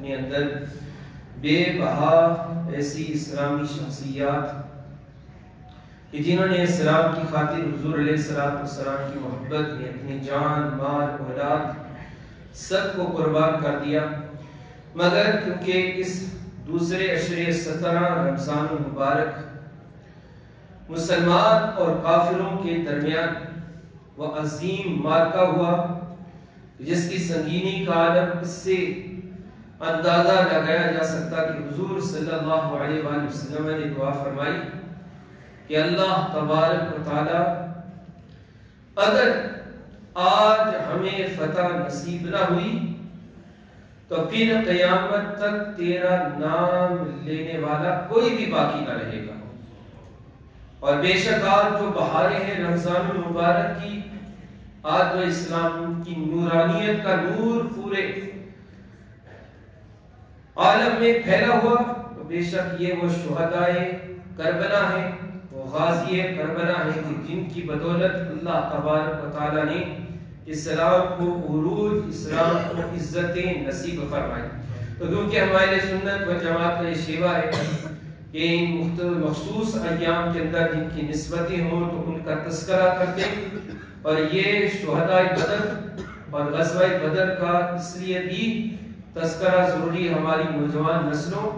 اپنے اندر بے بہا ایسی اسلامی شخصیات کہ جنہوں نے اسلام کی خاطر حضور علیہ السلام کی محبت میں اپنی جان، مال، اولاد سب کو قربان کر دیا، مگر کیونکہ اس دوسرے عشرے 17 رمضان المبارک مسلمان اور کافروں کے درمیان وہ عظیم معرکہ ہوا جس کی سنگینی کا عالم اس سے اندازہ لگایا جا سکتا کہ حضور صلی اللہ علیہ وآلہ وسلم نے دعا فرمائی کہ اللہ تبارک و تعالی اگر آج ہمیں فتح نصیب نہ ہوئی تو پھر قیامت تک تیرا نام لینے والا کوئی بھی باقی نہ رہے گا۔ اور بے شک آج جو بہاریں ہیں رمضان المبارک کی، آج جو اسلام کی نورانیت کا نور پورے عالم میں پھیلا ہوا، تو بے شک یہ وہ شہدائے کربلا ہیں، وہ غازی کربلا ہیں کہ جن کی بدولت اللہ تبارک و تعالیٰ نے اسلام کو عروج، اسلام کو عزتیں نصیب فرمائی۔ تو کیونکہ ہمارے سنت و جماعت کا یہ شیوا ہے کہ ان مخصوص ایام کے اندر جن کی نسبتیں ہوں تو ان کا تذکرہ کرتے، اور یہ شہدائے بدر اور غزوہ بدر کا اس لیے بھی تذکرہ ضروری ہماری نوجوان نسلوں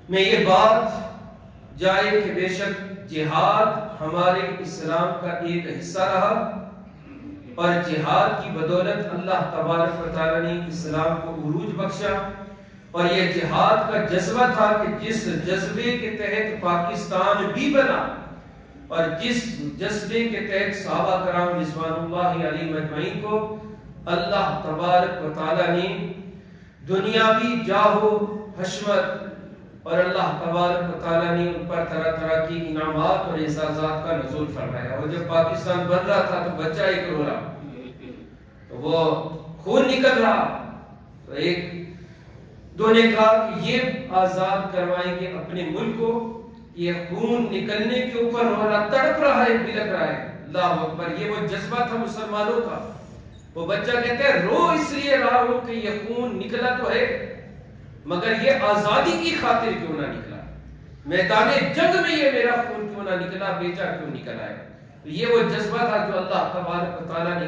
میں یہ بات جائے کہ بے شک جہاد ہمارے اسلام کا ایک حصہ رہا، اور جہاد کی بدولت اللہ تبارک و تعالیٰ نے اسلام کو عروج بخشا، اور یہ جہاد کا جذبہ تھا کہ جس جذبے کے تحت پاکستان بھی بنا، اور جس جذبے کے تحت صحابہ کرام رضوان اللہ علیہم اجمعین کو اللہ تبارک و تعالیٰ نے دنیاوی جاہ و حشمت اور اللہ تبارک و تعالیٰ نے ان پر طرح طرح کی انعامات اور اعزازات کا نزول فرمایا۔ اور جب پاکستان بن رہا تھا تو بچہ ایک رو رہا، تو وہ خون نکل رہا، تو ایک دو نے کہا کہ یہ آزاد کروائیں گے اپنے ملک کو، یہ خون نکلنے کے اوپر رو رہا، تڑپ رہا ہے، بلک رہا ہے۔ اللہ اکبر، یہ وہ جذبہ تھا مسلمانوں کا۔ وہ بچہ کہتا ہے رو اس لیے رہا ہوں کہ یہ خون نکلا تو ہے، مگر یہ آزادی کی خاطر کیوں نہ نکلا، میدان جنگ میں یہ میرا خون کیوں نہ نکلا، بیچا کیوں نکلا ہے۔ تو یہ وہ جذبہ تھا جو اللہ تبارک و تعالیٰ نے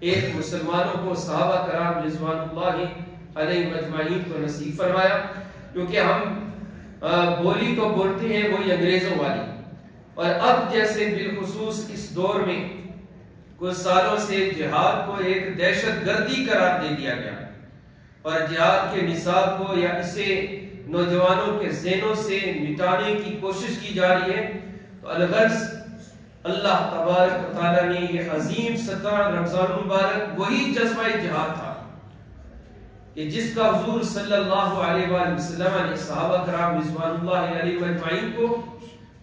ایک مسلمانوں کو، صحابہ کرام رضوان اللہ علیہم اجمعین کو نصیب فرمایا۔ کیونکہ ہم بولی تو بولتے ہیں وہی انگریزوں والی، اور اب جیسے بالخصوص اس دور میں کچھ سالوں سے جہاد کو ایک دہشت گردی قرار دے دیا گیا، اور جہاد کے نصاب کو یا اسے نوجوانوں کے ذہنوں سے مٹانے کی کوشش کی جا رہی ہے، تو الغرض اللہ تبارک و تعالیٰ نے یہ عظیم 17 رمضان المبارک وہی جذبہ جہاد تھا کہ جس کا حضور صلی اللہ علیہ وآلہ وسلم نے صحابہ کرام رضوان اللہ علیہ اجمعین کو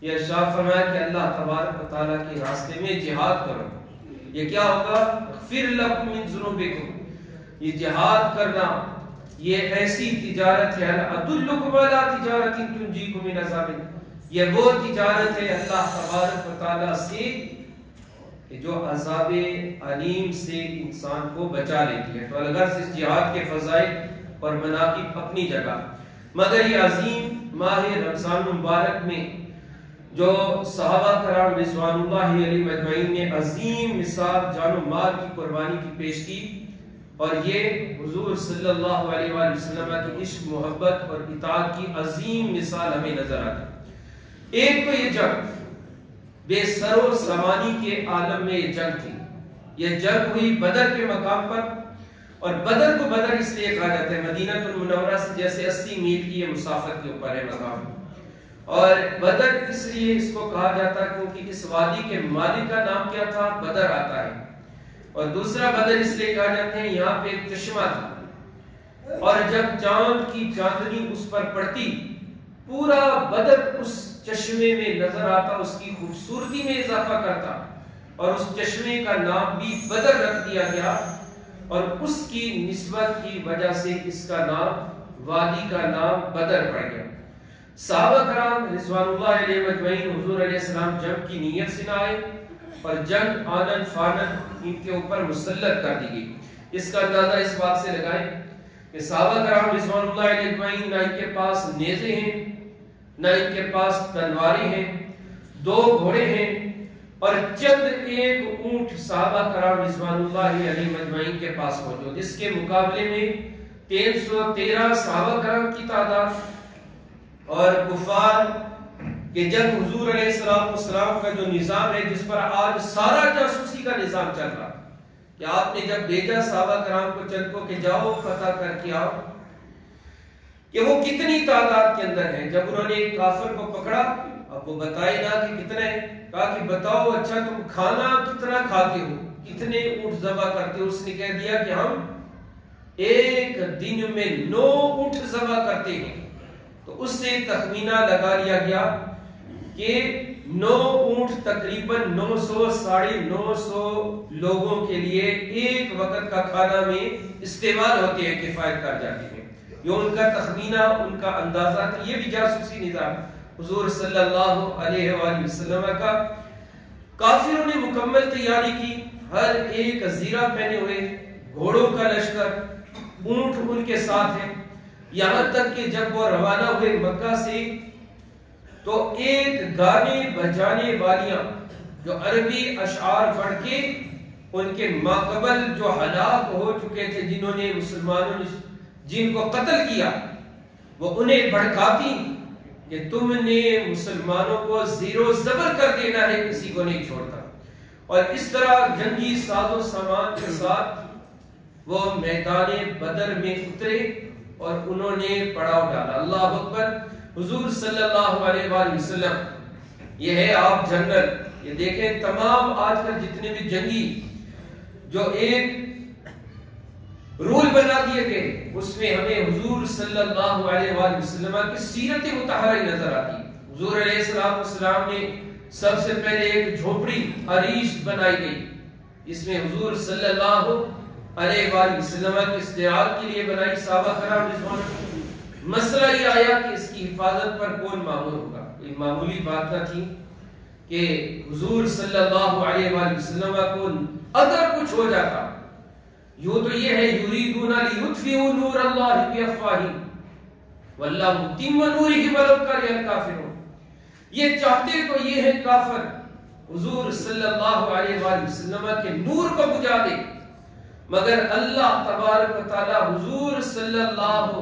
یہ ارشاد فرمایا کہ اللہ تبارک و تعالیٰ کے راستے میں جہاد کرو۔ یہ کیا ہوگا؟ اغفر لکم من ذنوبکم، یہ جہاد کرنا یہ ایسی تجارت ہے، ادلکم علی تجارت تنجیکم من عذاب، یہ وہ تجارت ہے اللہ تبارک و تعالیٰ سے کہ جو عذاب علیم سے انسان کو بچا لیتی ہے۔ تو الغرض اس جہاد کے فضائل اور مناقب اپنی جگہ، مگر یہ عظیم ماہ رمضان مبارک میں جو صحابہ کرام رضوان اللہ علیہم اجمعین نے عظیم مثال جان و مال کی قربانی کی پیش کی، اور یہ حضور صلی اللہ علیہ وآلہ وسلم کی عشق، محبت اور اطاعت کی عظیم مثال ہمیں نظر آتی۔ ایک تو یہ جنگ بے سر و سامانی کے عالم میں یہ جنگ تھی، یہ جنگ ہوئی بدر کے مقام پر، اور بدر کو بدر اس لیے کہا جاتا ہے، مدینہ المنورہ سے جیسے 80 میل کی یہ مسافت کے اوپر ہے مقام، اور بدر اس لیے اس کو کہا جاتا ہے کیونکہ اس وادی کے مالک کا نام کیا تھا؟ بدر آتا ہے، اور دوسرا بدر اس لیے کہا جاتے ہیں یہاں پہ ایک چشمہ تھا، اور جب چاند کی چاندنی اس پر پڑتی پورا بدر اس چشمے میں نظر آتا، اس کی خوبصورتی میں اضافہ کرتا، اور اس چشمے کا نام بھی بدر رکھ دیا گیا، اور اس کی نسبت کی وجہ سے اس کا نام، وادی کا نام بدر پڑ گیا۔ صحابہ کرام رضوان اللہ علیہ اجمعین حضور علیہ السلام جنگ کی نیت سے نہ آئے، اور جنگ آنن فانن ان کے اوپر مسلط کر دی گئی۔ اس کا اندازہ اس بات سے لگائیں کہ صحابہ کرام رضوان اللہ علیہ اجمعین نہ ان کے پاس نیزے ہیں نہ ان کے پاس تلواریں ہیں، 2 گھوڑے ہیں اور چند ایک اونٹ صحابہ کرام رضوان اللہ علیہ اجمعین کے پاس موجود، اس کے مقابلے میں 313 صحابہ کرام کی تعداد اور کفار کہ جب حضور علیہ السلام کا جو نظام ہے جس پر آج سارا جاسوسی کا نظام چل رہا کہ آپ نے جب بھیجا صحابہ کرام کو چند کو کہ جاؤ پتہ کر کے آؤ کہ وہ کتنی تعداد کے اندر ہیں، جب انہوں نے ایک کافر کو پکڑا، اب وہ بتائے نا کہ کتنے، کہا کہ بتاؤ اچھا تم کھانا کتنا کھاتے ہو، کتنے اونٹ ذبح کرتے ہو؟ اس نے کہہ دیا کہ ہم ایک دن میں 9 اونٹ ذبح کرتے ہیں۔ تو اس سے تخمینہ لگا لیا گیا کہ 9 اونٹ تقریباً 900 ساڑھے 900 لوگوں کے لیے ایک وقت کا کھانا میں استعمال ہوتے ہیں، کفایت کر جاتے ہیں۔ یہ ان کا تخمینہ، ان کا اندازہ تھا۔ یہ بھی جاسوسی نظام حضور صلی اللہ علیہ وآلہ وسلم کا۔ کافروں نے مکمل تیاری کی، ہر ایک زیرہ پہنے ہوئے، گھوڑوں کا لشکر، اونٹ ان کے ساتھ ہیں، یہاں تک کہ جب وہ روانہ ہوئے مکہ سے تو ایک گانے بجانے والیاں جو عربی اشعار پڑھ کے ان کے ماقبل جو ہلاک ہو چکے تھے، جنہوں نے مسلمانوں نے جن کو قتل کیا، وہ انہیں بھڑکاتی کہ تم نے مسلمانوں کو زیر و زبر کر دینا ہے، کسی کو نہیں چھوڑتا۔ اور اس طرح جنگی ساز و سامان کے ساتھ وہ میدان بدر میں اترے اور انہوں نے پڑاؤ ڈالا۔ اللہ اکبر۔ حضور صلی اللہ علیہ وآلہ وسلم، یہ ہے آپ جنرل، یہ دیکھیں تمام آج کل جتنے بھی جنگی جو ایک رول بنا دیے گئے، اس میں ہمیں حضور صلی اللہ علیہ وآلہ وسلم کی سیرت مطہرہ نظر آتی ہے۔ حضور علیہ السلام نے سب سے پہلے ایک جھوپڑی عریش بنائی گئی، اس میں حضور صلی اللہ علیہ وآلہ وسلم کی استعار کے لیے بنائی۔ صحابہ کرام رضوان، مسئلہ یہ آیا کہ اس کی حفاظت پر کون مامور ہوگا؟ کوئی معمولی بات نہ تھی کہ حضور صلی اللہ علیہ وآلہ وسلم کو اگر کچھ ہو جاتا، یوں تو یہ ہے یریدون لیطفئوا نور اللہ بافواہہم واللہ متم نورہ ولو کرہ الکافرون، یہ چاہتے تو یہ ہے کافر حضور صلی اللہ علیہ وآلہ وسلم کے نور کو بجھا دے، مگر اللہ تبارک و تعالی حضور صلی اللہ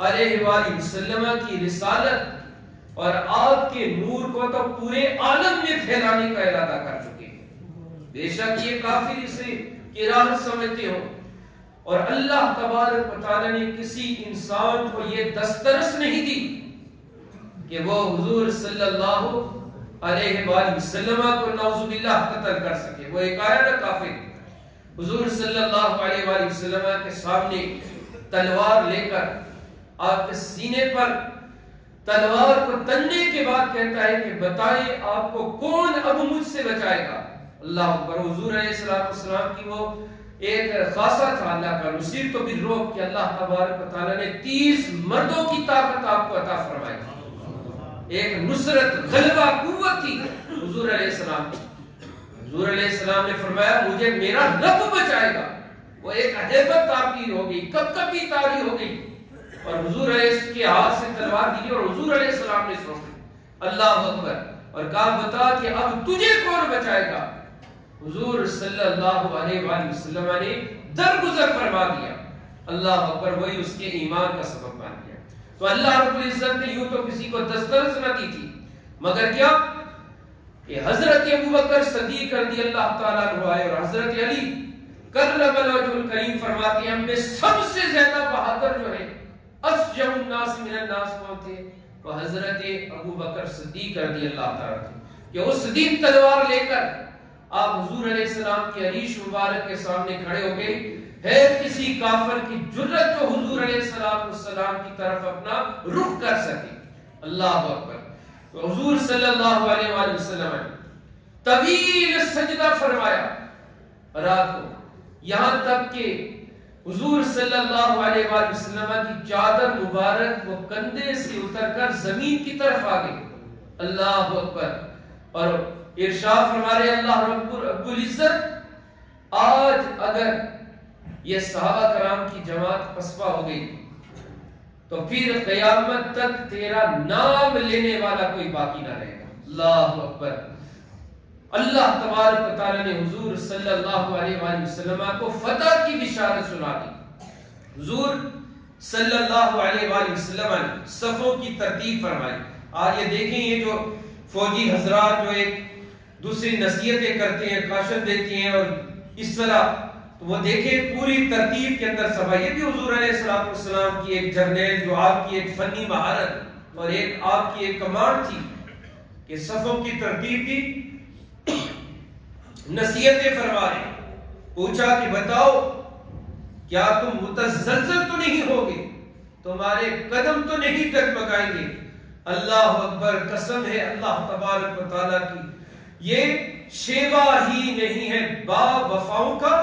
علیہ وآلہ وسلم کی رسالت اور آپ کے نور کو تو پورے عالم میں پھیلانے کا ارادہ کر چکے ہیں۔ بے شک یہ کافر اسے کراہت سمجھتے ہو، اور اللہ تبارک و تعالی نے کسی انسان کو یہ دسترس نہیں دی کہ وہ حضور صلی اللہ علیہ وآلہ وسلم کو نعوذ باللہ قتل کر سکے۔ وہ ایک آیا نا کافر حضور صلی اللہ علیہ وآلہ وسلم کے سامنے تلوار لے کر آپ کے سینے پر تلوار کو تننے کے بعد کہتا ہے کہ بتائیں آپ کو کون اب مجھ سے بچائے گا؟ اللہ اکبر۔ حضور علیہ السلام کی وہ ایک خاصہ تھا اللہ کا نصیر تو بالروب کہ اللہ تبارک و تعالیٰ نے 30 مردوں کی طاقت آپ کو عطا فرمائی تھی، ایک نصرت غلبہ قوت تھی حضور علیہ السلام کی۔ حضور علیہ السلام نے فرمایا مجھے میرا رب بچائے گا، وہ ایک ہیبت تعبیر ہو گئی، کب کبھی تاری ہو گئی، اور حضور علیہ السلام کے ہاتھ سے تلوار دی اور حضور علیہ السلام نے سوچا اللہ اکبر، اور کہا بتا کہ اب تجھے کون بچائے گا؟ حضور صلی اللہ علیہ وآلہ وسلم نے درگزر فرما دیا، اللہ اکبر، وہی اس کے ایمان کا سبب بن گیا۔ تو اللہ رب العزت نے یوں تو کسی کو دسترس نہ دی تھی، مگر کیا کہ حضرت ابوبکر صدیق رضی اللہ تعالیٰ عنہ آئے اور حضرت علی کرم الوجہ الکریم فرماتے ہیں ہم میں سب سے زیادہ بہادر جو ہے اشجع الناس من الناس کون تھے؟ وہ حضرت ابوبکر صدیق رضی اللہ تعالیٰ عنہ کہ اس دن تلوار لے کر آپ حضور علیہ السلام کی عریش مبارک کے سامنے کھڑے ہو گئے، ہے کسی کافر کی جرت جو حضور علیہ السلام کی طرف اپنا رخ کر سکے؟ اللہ اکبر۔ تو حضور صلی اللہ علیہ وآلہ وسلم نے طویل سجدہ فرمایا رات کو، یہاں تک کہ حضور صلی اللہ علیہ وآلہ وسلم کی چادر مبارک وہ کندھے سے اتر کر زمین کی طرف آ گئی، اللہ اکبر۔ اور ارشاد فرما رہے اللہ رب العزت آج اگر یہ صحابہ کرام کی جماعت پسپا ہو گئی تو پھر قیامت تک تیرا نام لینے والا کوئی باقی نہ رہے گا۔ اللہ اکبر۔ اللہ تبارک و تعالی نے حضور صلی اللہ علیہ وآلہ وسلم کو فتح کی بشارت سنا دی۔ حضور صلی اللہ علیہ وآلہ وسلم نے صفوں کی ترتیب فرمائی۔ آج یہ دیکھیں، یہ جو فوجی حضرات جو ایک دوسری نصیحتیں کرتے ہیں، کاشن دیتے ہیں اور اس طرح، تو وہ دیکھیں پوری ترتیب کے اندر سبا، یہ بھی حضور علیہ السلام کی ایک جرنیل، جو آپ کی ایک فنی مہارت اور ایک آپ کی ایک کمانڈ تھی کہ صفوں کی ترتیب کی نصیحتیں فرما رہے۔ پوچھا کہ بتاؤ کیا تم متزلزل تو نہیں ہوگے، تمہارے قدم تو نہیں ڈگمگائیں گے؟ اللہ اکبر، قسم ہے اللہ تبارک و تعالیٰ کی، یہ شیوا ہی نہیں ہے با وفاؤں کا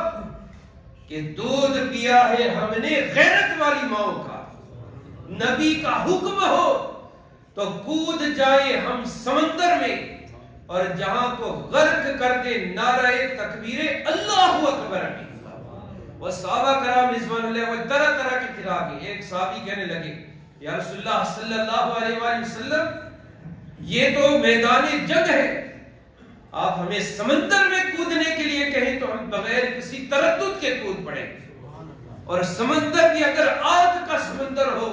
کہ دودھ پیا ہے ہم نے غیرت والی ماؤں کا۔ نبی کا حکم ہو تو کود جائے ہم سمندر میں، اور جہاں کو غرق کر دے نعرہ تکبیر اللہ اکبر میں۔ وہ صحابہ کرام رضوان اللہ وہ طرح طرح کے پھر آگے، ایک صحابی کہنے لگے یا رسول اللہ صلی اللہ علیہ وآلہ وسلم، یہ تو میدان جنگ ہے، آپ ہمیں سمندر میں کودنے کے لیے کہیں تو ہم بغیر کسی تردد کے کود پڑیں گے، اور سمندر بھی اگر آگ کا سمندر ہو،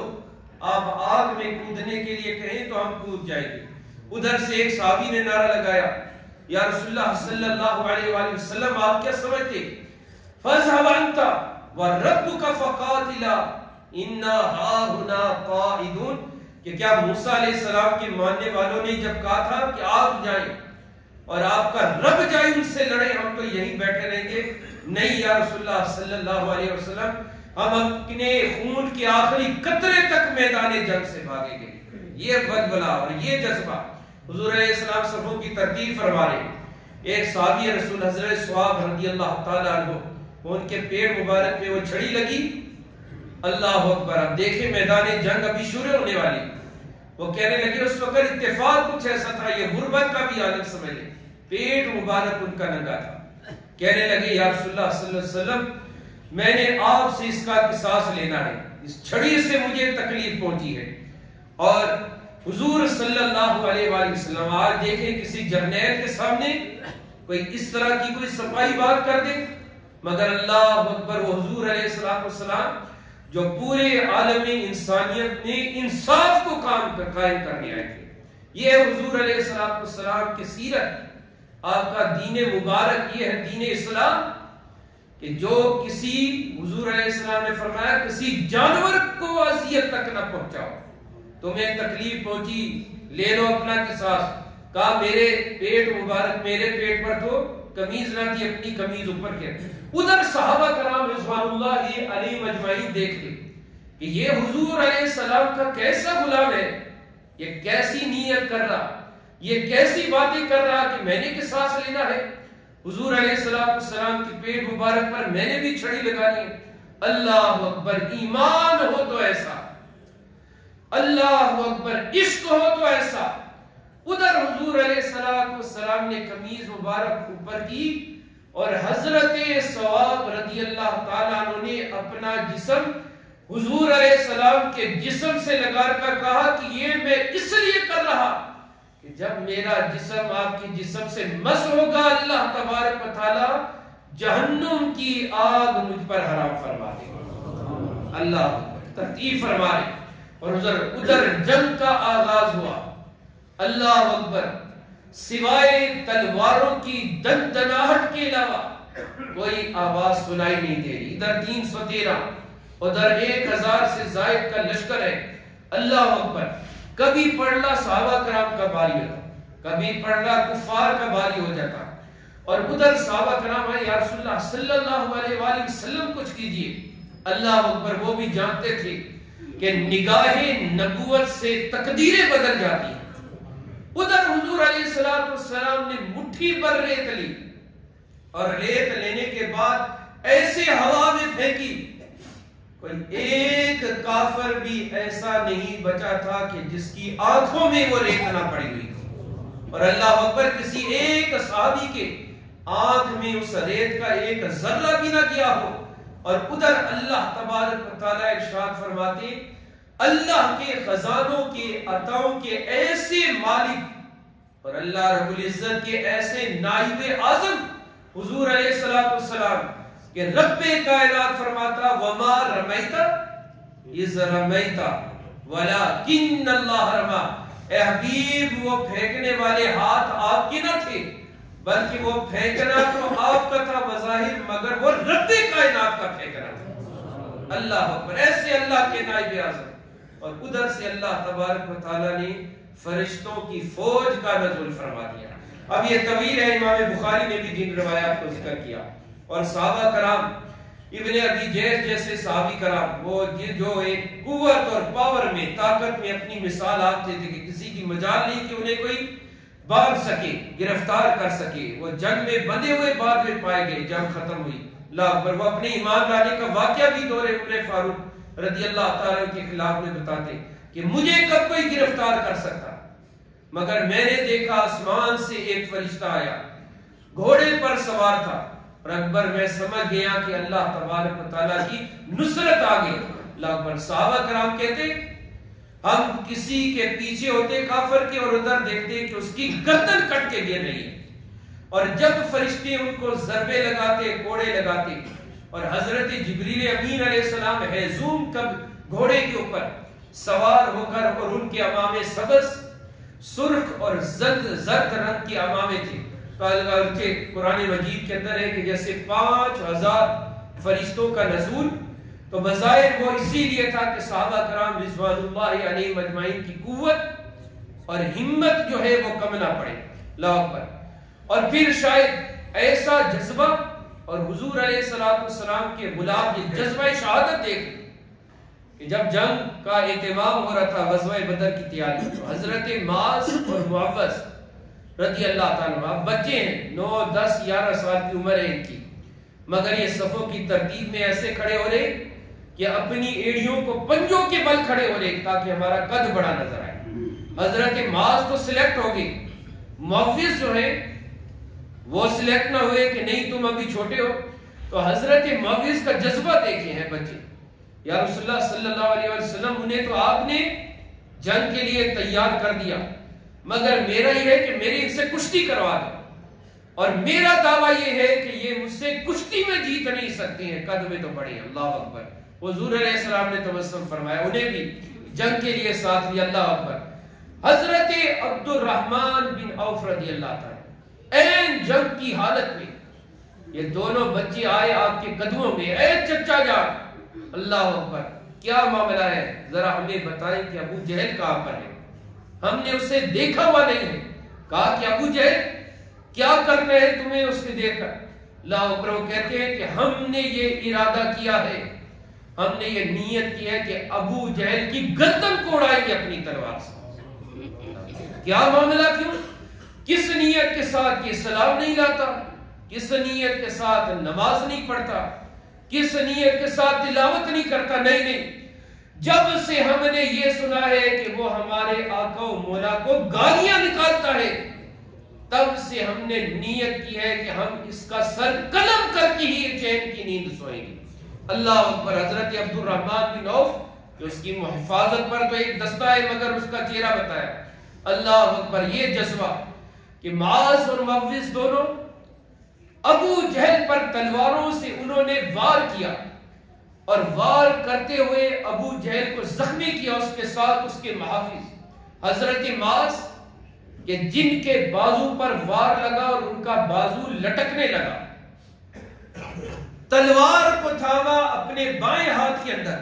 آپ آگ میں کودنے کے لیے کہیں تو ہم کود جائیں گے۔ ادھر سے ایک صحابی نے نعرہ لگایا یا رسول اللہ صلی اللہ علیہ وآلہ وسلم، آپ کیا سمجھتے؟ فَاذْهَبْ أَنْتَ وَرَبُّكَ فَقَاتِلَا إِنَّا هَاهُنَا قَاعِدُونَ، کہ کیا موسیٰ علیہ السلام کے ماننے والوں نے جب کہا تھا کہ آپ جائیں اور آپ کا رب جائے ان سے لڑیں، ہم تو یہیں بیٹھے رہیں گے؟ نہیں یا رسول اللہ صلی اللہ علیہ وسلم، ہم اپنے خون کے آخری قطرے تک میدان جنگ سے بھاگیں گے۔ یہ ولولہ اور یہ جذبہ حضور علیہ السلام صفوں کی ترتیب فرما رہے۔ ایک صحابی رسول حضرت صحاب رضی اللہ تعالیٰ عنہ، ان کے پیٹ مبارک میں وہ چھڑی لگی۔ اللہ اکبر، اب دیکھیں میدان جنگ ابھی شروع ہونے والی، وہ کہنے لگے، اس وقت اتفاق کچھ ایسا تھا، یہ غربت کا بھی عالم سمجھ لیں، پیٹ مبارک ان کا ننگا تھا۔ کہنے لگے یا رسول اللہ صلی اللہ علیہ وسلم، میں نے آپ سے اس کا قصاص لینا ہے، اس چھڑی سے مجھے تکلیف پہنچی ہے۔ اور حضور صلی اللہ علیہ وآلہ وسلم، آج دیکھیں کسی جرنیل کے سامنے کوئی اس طرح کی کوئی صفائی بات کر دے، مگر اللہ اکبر، وہ حضور علیہ السلام جو پورے عالم انسانیت میں انصاف کو قائم کرنے آئے تھے۔ یہ ہے حضور علیہ السلام کی سیرت، آپ کا دین مبارک، یہ ہے دین اسلام، کہ جو کسی، حضور علیہ السلام نے فرمایا کسی جانور کو اذیت تک نہ پہنچاؤ، تمہیں تکلیف پہنچی لے لو اپنا قصاص۔ کہا میرے پیٹ مبارک، میرے پیٹ پر تو قمیض نہ تھی، اپنی قمیض اوپر کیا۔ ادھر صحابہ کرام رضوان اللہ علیہم اجمعین دیکھ لے کہ یہ حضور علیہ السلام کا کیسا غلام ہے، یہ کیسی نیت کر رہا، یہ کیسی باتیں کر رہا کہ میں نے قصاص لینا ہے، حضور علیہ السلام کے پیٹ مبارک پر میں نے بھی چھڑی لگانی ہے۔ اللہ اکبر، ایمان ہو تو ایسا، اللہ اکبر، عشق ہو تو ایسا۔ ادھر حضور علیہ السلام نے قمیض مبارک اوپر کی، اور حضرت ثواب رضی اللہ تعالیٰ عنہ نے اپنا جسم حضور علیہ السلام کے جسم سے لگا کر کہا کہ یہ میں اس لیے کر رہا کہ جب میرا جسم آپ کے جسم سے مس ہوگا، اللہ تبارک و تعالیٰ جہنم کی آگ مجھ پر حرام فرما دے گا۔ اللہ ترتیب فرما رہے، اور ادھر جنگ کا آغاز ہوا۔ اللہ اکبر، سوائے تلواروں کی دندناہٹ کے علاوہ کوئی آواز سنائی نہیں دے رہی۔ ادھر 313، ادھر 1000 سے زائد کا لشکر ہے۔ اللہ اکبر، کبھی پڑھنا صحابہ کرام کا باری ہوتا، کبھی پڑھنا کفار کا باری ہو جاتا، اور ادھر صحابہ کرام ہے یا رسول اللہ صلی اللہ علیہ وآلہ وسلم کچھ کیجئے۔ اللہ اکبر، وہ بھی جانتے تھے کہ نگاہ نبوت سے تقدیریں بدل جاتی ہیں۔ ادھر حضور علیہ السلام نے مٹھی پر ریت لی، اور ریت لینے کے بعد ایسے ہوا میں پھینکی، کوئی ایک کافر بھی ایسا نہیں بچا تھا کہ جس کی آنکھوں میں وہ ریت نہ پڑی ہوئی ہو، اور اللہ اکبر، کسی ایک صحابی کے آنکھ میں اس ریت کا ایک ذرہ بھی نہ گیا ہو۔ اور ادھر اللہ تبارک و تعالیٰ ارشاد فرماتے اللہ کے خزانوں کے عطاؤں کے ایسے مالک اور اللہ رب العزت کے ایسے نائب اعظم حضور علیہ الصلوۃ والسلام کہ رب کائنات فرماتا وما رمیت اذ رمیت ولکن اللہ رما، اے حبیب وہ پھینکنے والے ہاتھ آپ کے نہ تھے بلکہ وہ پھینکنا تو آپ کا تھا بظاہر، مگر وہ رب کائنات کا پھینکنا تھا۔ اللہ اکبر، ایسے اللہ کے نائب اعظم۔ اور ادھر سے اللہ تبارک و تعالیٰ نے فرشتوں کی فوج کا نزول فرما دیا۔ اب یہ طویل ہے، امام بخاری نے بھی جن روایات کو ذکر کیا، اور صحابہ کرام ابن ابی جیش جیسے صحابی کرام وہ جو ایک قوت اور پاور میں طاقت میں اپنی مثال آتے تھے کہ کسی کی مجال نہیں کہ انہیں کوئی باندھ سکے، گرفتار کر سکے، وہ جنگ میں بندے ہوئے بعد میں پائے گئے، جنگ ختم ہوئی اللہ اکبر۔ وہ اپنے ایمان لانے کا واقعہ بھی دور عمر فاروق رضی اللہ تعالیٰ کے خلاف میں بتاتے کہ مجھے کب کوئی گرفتار کر سکتا، مگر میں نے دیکھا آسمان سے ایک فرشتہ آیا، گھوڑے پر سوار تھا، اور اکبر میں سمجھ گیا کہ اللہ تبارک و تعالیٰ کی نصرت آ گئی اللہ اکبر۔ صحابہ کرام کہتے ہم کسی کے پیچھے ہوتے کافر کے اور ادھر دیکھتے کہ اس کی گردن کٹ کے گر رہی ہے، اور جب فرشتے ان کو ضربے لگاتے، کوڑے لگاتے، اور حضرت جبریل امین علیہ السلام ہیزوم کب گھوڑے کے اوپر سوار ہو کر، اور ان کے امامے سبز سرخ اور زرد رنگ کے امامے تھے۔ قرآن مجید کے اندر ہے کہ جیسے 5000 فرشتوں کا نزول، تو بظاہر وہ اسی لیے تھا کہ صحابہ کرام رضوان اللہ علیہم اجمعین کی قوت اور ہمت جو ہے وہ کم نہ پڑے اللہ اکبر۔ اور پھر شاید ایسا جذبہ، اور حضور علیہ السلام کے غلام یہ جذبہ شہادت دیکھ کہ جب جنگ کا اہتمام ہو رہا تھا غزوہ بدر کی تیاری، تو حضرت معاذ اور معوذ رضی اللہ تعالیٰ عنہ بچے ہیں، 9 10 11 سال کی عمر ہے ان کی، مگر یہ صفوں کی ترتیب میں ایسے کھڑے ہو رہے کہ اپنی ایڑیوں کو پنجوں کے بل کھڑے ہو رہے تاکہ ہمارا قد بڑا نظر آئے۔ حضرت معاذ تو سلیکٹ ہو گئی، معوذ جو ہے وہ سلیکٹ نہ ہوئے کہ نہیں تم ابھی چھوٹے ہو، تو حضرت معوذ کا جذبہ دیکھے ہیں بچے، یا رسول اللہ صلی اللہ علیہ وسلم انہیں تو آپ نے جنگ کے لیے تیار کر دیا، مگر میرا یہ ہے کہ میری ان سے کشتی کروا دو، اور میرا دعویٰ یہ ہے کہ یہ مجھ سے کشتی میں جیت نہیں سکتے ہیں، قد میں تو بڑے ہیں اللہ اکبر۔ حضور علیہ السلام نے تبسم فرمایا، انہیں بھی جنگ کے لیے ساتھ لیا اللہ اکبر۔ حضرت عبد الرحمن بن عوف رضی اللہ تعالیٰ این جنگ کی حالت میں یہ دونوں بچے آئے آپ کے قدموں میں، اے چچا جان اللہ اکبر کیا معاملہ ہے، ذرا ہمیں بتائیں کہ ابو جہل کہاں پر ہے، ہم نے اسے دیکھا ہوا نہیں ہے۔ کہا کہ ابو جہل کیا کر رہے ہیں تمہیں اس نے دیکھ کر، اللہ اکبر وہ کہتے ہیں کہ ہم نے یہ ارادہ کیا ہے، ہم نے یہ نیت کی ہے کہ ابو جہل کی گردن کو اڑائیں گے اپنی تلوار سے۔ کیا معاملہ، کیوں، کس نیت کے ساتھ یہ سلام نہیں لاتا، کس نیت کے ساتھ نماز نہیں پڑھتا، کس نیت کے ساتھ تلاوت نہیں کرتا، نہیں، جب سے ہم نے یہ سنا ہے کہ وہ ہمارے آقا و مولا کو گالیاں نکالتا ہے، تب سے ہم نے نیت کی ہے کہ ہم اس کا سر قلم کر کے ہی چین کی نیند سوئیں گے اللہ اکبر۔ حضرت عبد الرحمن بن عوف جو اس کی حفاظت پر تو ایک دستہ ہے مگر اس کا چہرہ بتایا اللہ اکبر۔ یہ جذبہ کہ معاذ اور معوذ دونوں ابو جہل پر تلواروں سے انہوں نے وار کیا، اور وار کرتے ہوئے ابو جہل کو زخمی کیا، اس کے ساتھ اس کے محافظ حضرت معاذ کہ جن کے بازو پر وار لگا اور ان کا بازو لٹکنے لگا، تلوار کو تھاما اپنے بائیں ہاتھ کے اندر،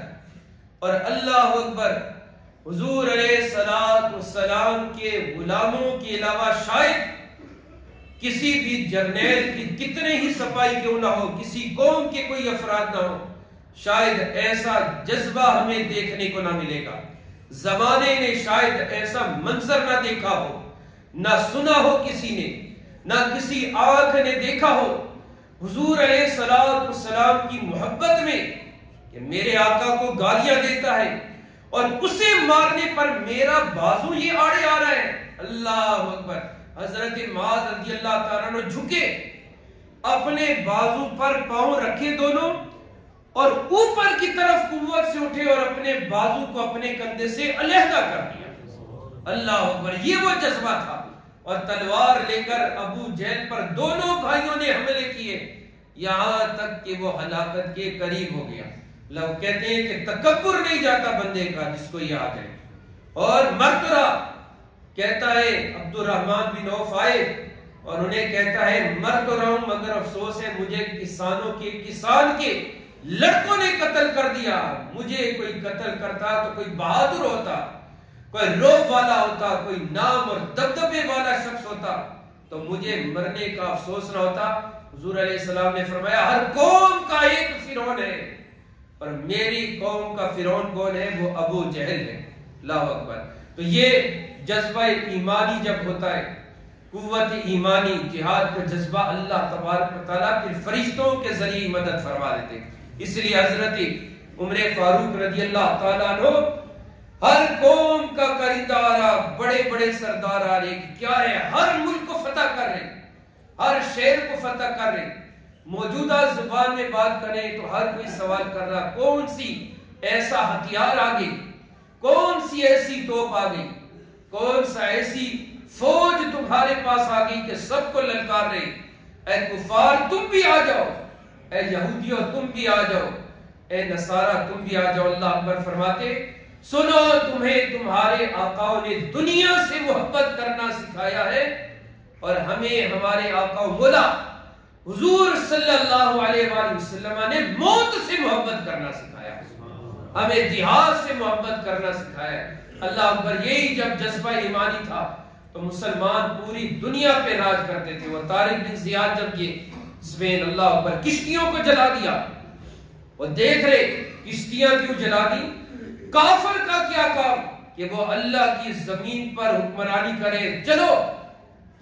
اور اللہ اکبر حضور علیہ السلام کے غلاموں کے علاوہ شاید کسی بھی جرنیل کی کتنے ہی سپاہی کیوں نہ ہو، کسی قوم کے کوئی افراد نہ ہو، شاید ایسا جذبہ ہمیں دیکھنے کو نہ ملے گا، زمانے نے شاید ایسا منظر نہ دیکھا ہو، نہ سنا ہو کسی نے، نہ کسی آنکھ نے دیکھا ہو حضور علیہ السلام کی محبت میں کہ میرے آقا کو گالیاں دیتا ہے اور اسے مارنے پر میرا بازو یہ آڑے آ رہا ہے اللہ اکبر۔ حضرت معاذ رضی اللہ تعالیٰ عنہ جھکے، اپنے بازو پر پاؤں رکھے دونوں، اور اوپر کی طرف قوت سے اٹھے اور اپنے بازو کو اپنے کندھے سے علیحدہ کر دیا۔ اللہ اکبر، یہ وہ جذبہ تھا۔ اور تلوار لے کر ابو جہل پر دونوں بھائیوں نے حملے کیے، یہاں تک کہ وہ ہلاکت کے قریب ہو گیا۔ لوگ کہتے ہیں کہ تکبر نہیں جاتا بندے کا جس کو یہ آ جائے۔ اور مرترا کہتا ہے، عبد الرحمن بن عوف آئے اور انہیں کہتا ہے مر تو رہا ہوں مگر افسوس ہے مجھے کسان کے لڑکوں نے قتل کر دیا۔ مجھے کوئی قتل کرتا تو کوئی بہادر ہوتا، کوئی روب والا ہوتا، کوئی نام اور دبدبے والا شخص ہوتا تو مجھے مرنے کا افسوس نہ ہوتا۔ حضور علیہ السلام نے فرمایا ہر قوم کا ایک فرعون ہے اور میری قوم کا فرعون کون ہے؟ وہ ابو جہل ہے۔ اللہ اکبر۔ تو یہ جذبہ ایمانی جب ہوتا ہے، قوت ایمانی، جہاد کا جذبہ، اللہ تبارک و تعالیٰ پھر فرشتوں کے ذریعے مدد فرما دیتے۔ اس لیے حضرت عمر فاروق رضی اللہ تعالیٰ عنہ ہر قوم کا کریندہ آ رہا، بڑے بڑے سردار آ رہے، کیا ہے؟ ہر ملک کو فتح کر رہے، ہر شہر کو فتح کر رہے۔ موجودہ زبان میں بات کریں تو ہر کوئی سوال کر رہا کون سی ایسا ہتھیار آ گئی، کون سی ایسی توپ آ گئی، کون سا ایسی فوج تمہارے پاس آ گئی کہ سب کو للکار رہے۔ اے کفار تم بھی آ جاؤ، اے یہودیوں تم بھی آ جاؤ، اے نصارہ تم بھی آ جاؤ۔ اللہ اکبر فرماتے سنو تمہیں تمہارے آقاؤں نے دنیا سے محبت کرنا سکھایا ہے اور ہمیں ہمارے آقا مولا حضور صلی اللہ علیہ وآلہ وسلم نے موت سے محبت کرنا سکھایا ہے، ہمیں جہاد سے محبت کرنا سکھایا ہے۔ اللہ اکبر، یہی جب جذبہ ایمانی تھا تو مسلمان پوری دنیا پہ راج کرتے تھے۔ وہ طارق بن زیاد جب یہ اسپین، اللہ اکبر، کشتیوں کو جلا دیا، وہ دیکھ رہے کشتیاں کیوں جلا دی؟ کافر کا کیا کام کہ وہ اللہ کی زمین پر حکمرانی کرے، چلو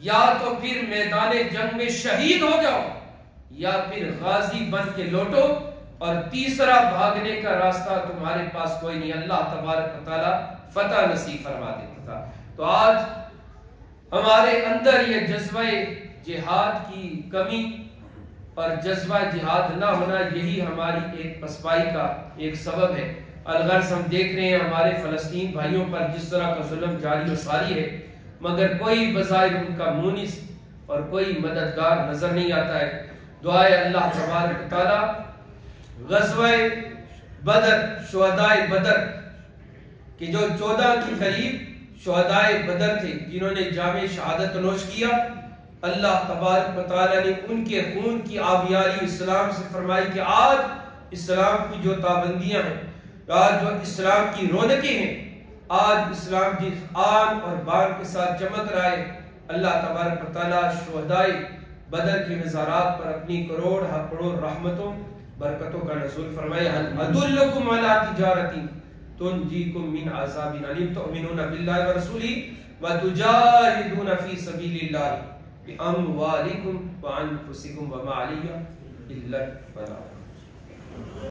یا تو پھر میدان جنگ میں شہید ہو جاؤ یا پھر غازی بن کے لوٹو، اور تیسرا بھاگنے کا راستہ تمہارے پاس کوئی نہیں۔ اللہ تبارک و تعالیٰ فتح نصیب فرما دیتا تھا۔ تو آج ہمارے اندر یہ جذبہ جہاد کی کمی اور جذبہ جہاد نہ ہونا، یہی ہماری ایک پسپائی کا ایک سبب ہے۔ الغرض ہم دیکھ رہے ہیں ہمارے فلسطین بھائیوں پر جس طرح کا ظلم جاری و ساری ہے، مگر کوئی بظاہر ان کا مونس اور کوئی مددگار نظر نہیں آتا ہے۔ دعائے اللہ تبارک تعالیٰ غزوہ بدر، شہدائے بدر کہ جو 14 کے قریب شہدائے بدر تھے جنہوں نے جام شہادت نوش کیا، اللہ تبارک و تعالیٰ نے ان کے خون کی آبیاری اسلام سے فرمائی کہ آج اسلام کی جو پابندیاں ہیں، آج جو اسلام کی رونقیں ہیں، آج اسلام جس آن اور بان کے ساتھ چمک رہا ہے، اللہ تبارک و تعالیٰ شہدائے بدر کی مزارات پر اپنی کروڑ رحمتوں برکتوں کا نزول فرمائے۔ ادلکم علی تجارت تنجیکم من عذاب علیم تؤمنون باللہ ورسولہ وتجاہدون فی سبیل اللہ باموالکم وانفسکم وما علی الا البلاغ۔